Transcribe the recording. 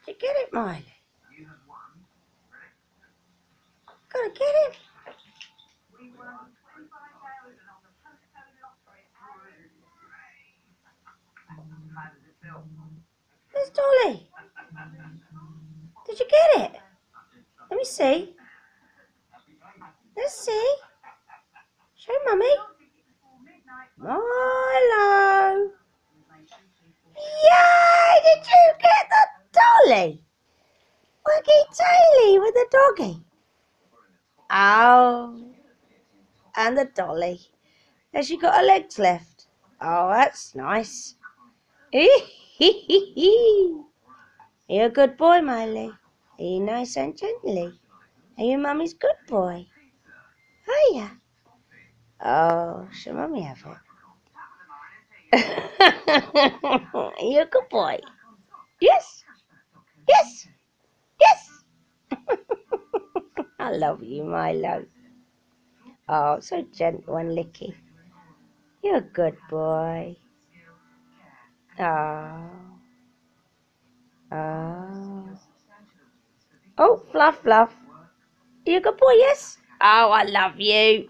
Did you get it, Miley? Gotta get it. Where's Dolly? Did you get it? Let me see. Let's see. Show Mummy. Milo. Yay! Did you get the dolly? Waggy Taily with the doggy. Oh. And the dolly. Has she got her legs left? Oh, that's nice. You're a good boy, Miley. Are you nice and gently? Are you Mummy's good boy? Are ya? Oh, should Mummy have it? You're a good boy. Yes. Yes. Yes. I love you, Milo. Oh, so gentle and licky. You're a good boy. Oh. Oh. Oh, Fluff, Fluff. You're a good boy, yes? Oh, I love you.